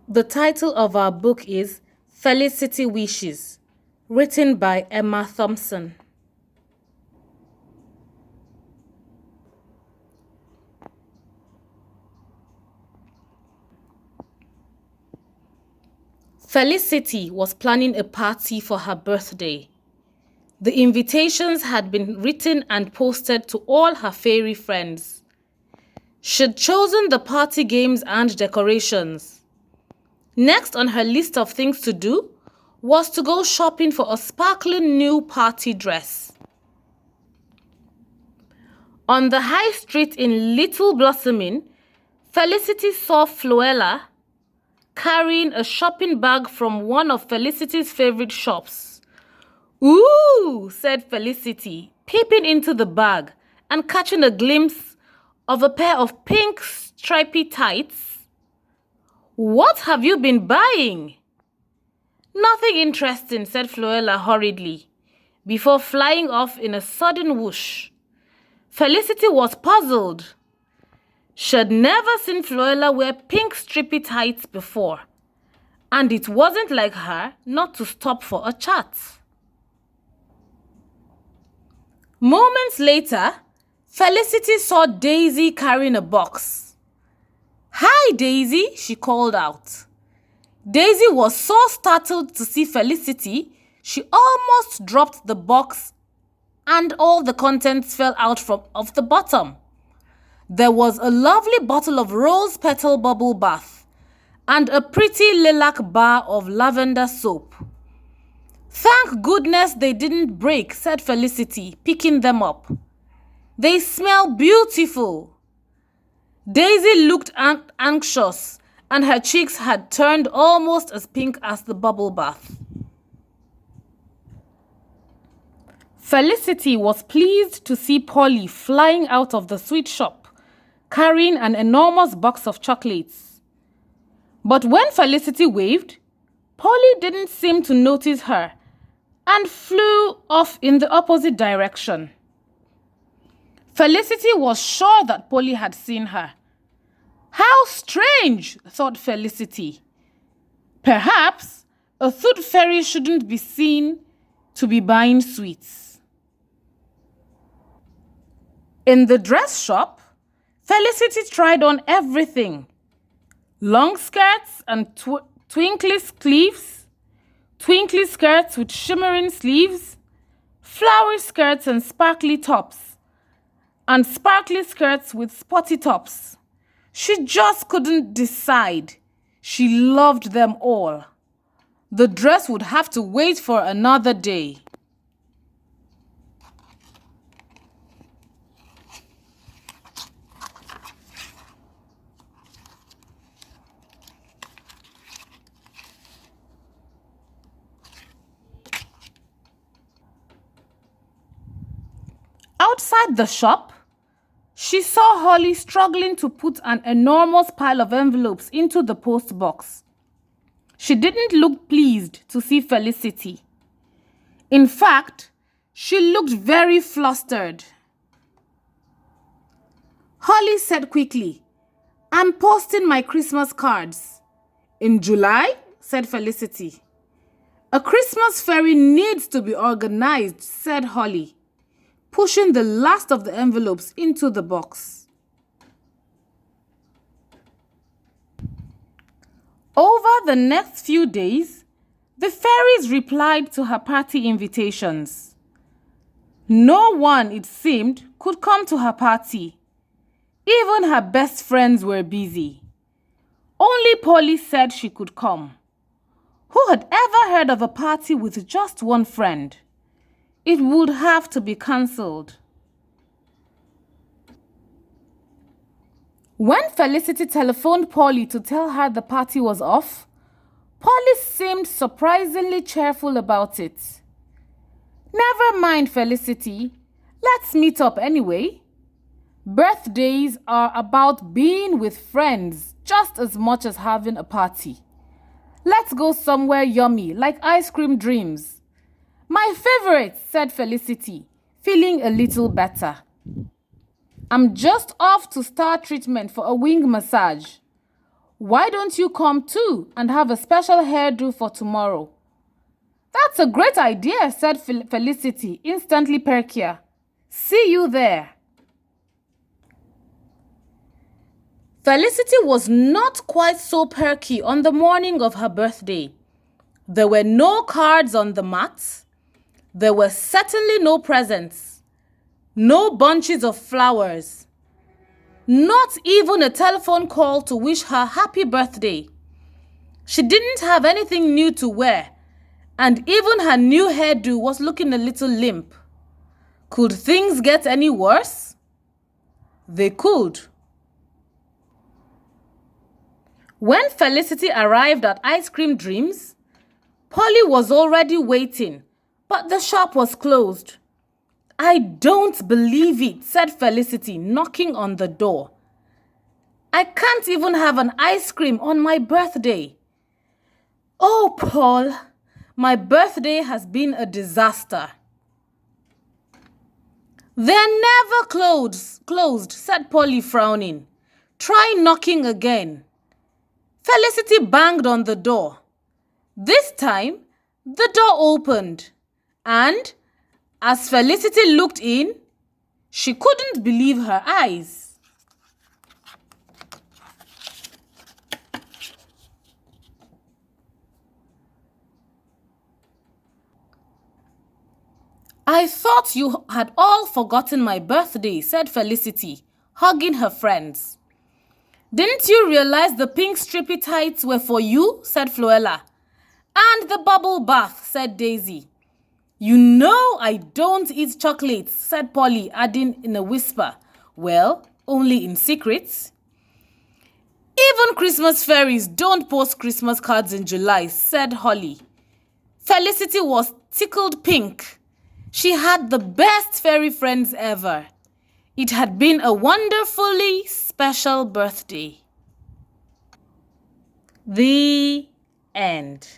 The title of our book is Felicity Wishes, written by Emma Thompson. Felicity was planning a party for her birthday. The invitations had been written and posted to all her fairy friends. She'd chosen the party games and decorations. Next on her list of things to do was to go shopping for a sparkling new party dress. On the high street in Little Blossoming, Felicity saw Floella carrying a shopping bag from one of Felicity's favorite shops. "Ooh," said Felicity, peeping into the bag and catching a glimpse of a pair of pink stripy tights. "What have you been buying?" "Nothing interesting," said Floella hurriedly, before flying off in a sudden whoosh. Felicity was puzzled. She'd never seen Floella wear pink stripy tights before, and it wasn't like her not to stop for a chat. Moments later, Felicity saw Daisy carrying a box. "Hi, Daisy," she called out. Daisy was so startled to see Felicity, she almost dropped the box and all the contents fell out of the bottom. There was a lovely bottle of rose petal bubble bath and a pretty lilac bar of lavender soap. "Thank goodness they didn't break," said Felicity, picking them up. "They smell beautiful." Daisy looked anxious, and her cheeks had turned almost as pink as the bubble bath. Felicity was pleased to see Polly flying out of the sweet shop, carrying an enormous box of chocolates. But when Felicity waved, Polly didn't seem to notice her and flew off in the opposite direction. Felicity was sure that Polly had seen her. "How strange," thought Felicity. "Perhaps a tooth fairy shouldn't be seen to be buying sweets." In the dress shop, Felicity tried on everything: long skirts and twinkly sleeves, twinkly skirts with shimmering sleeves, flowery skirts and sparkly tops, and sparkly skirts with spotty tops. She just couldn't decide. She loved them all. The dress would have to wait for another day. Outside the shop, she saw Holly struggling to put an enormous pile of envelopes into the post box. She didn't look pleased to see Felicity. In fact, she looked very flustered. Holly said quickly, "I'm posting my Christmas cards." "In July?" said Felicity. "A Christmas fairy needs to be organized," said Holly, pushing the last of the envelopes into the box. Over the next few days, the fairies replied to her party invitations. No one, it seemed, could come to her party. Even her best friends were busy. Only Polly said she could come. Who had ever heard of a party with just one friend? It would have to be cancelled. When Felicity telephoned Polly to tell her the party was off, Polly seemed surprisingly cheerful about it. "Never mind, Felicity. Let's meet up anyway. Birthdays are about being with friends just as much as having a party. Let's go somewhere yummy, like Ice Cream Dreams." "My favorite," said Felicity, feeling a little better. "I'm just off to start treatment for a wing massage. Why don't you come too and have a special hairdo for tomorrow? That's a great idea, said Felicity, instantly perkier. See you there. Felicity was not quite so perky on the morning of her birthday. There were no cards on the mat. There were certainly no presents. No bunches of flowers. Not even a telephone call to wish her happy birthday. She didn't have anything new to wear, and even her new hairdo was looking a little limp. Could things get any worse? They could. When Felicity arrived at Ice Cream Dreams, Polly was already waiting, but the shop was closed. I don't believe it, said Felicity, knocking on the door. I can't even have an ice cream on my birthday. Oh, Paul, my birthday has been a disaster. They're never closed, said Polly, frowning. Try knocking again. Felicity banged on the door. This time, the door opened, and as Felicity looked in, she couldn't believe her eyes. I thought you had all forgotten my birthday, said Felicity, hugging her friends. Didn't you realize the pink strippy tights were for you, said Floella. And the bubble bath, said Daisy. You know I don't eat chocolates, said Polly, adding in a whisper. Well, only in secret. Even Christmas fairies don't post Christmas cards in July, said Holly. Felicity was tickled pink. She had the best fairy friends ever. It had been a wonderfully special birthday. The end.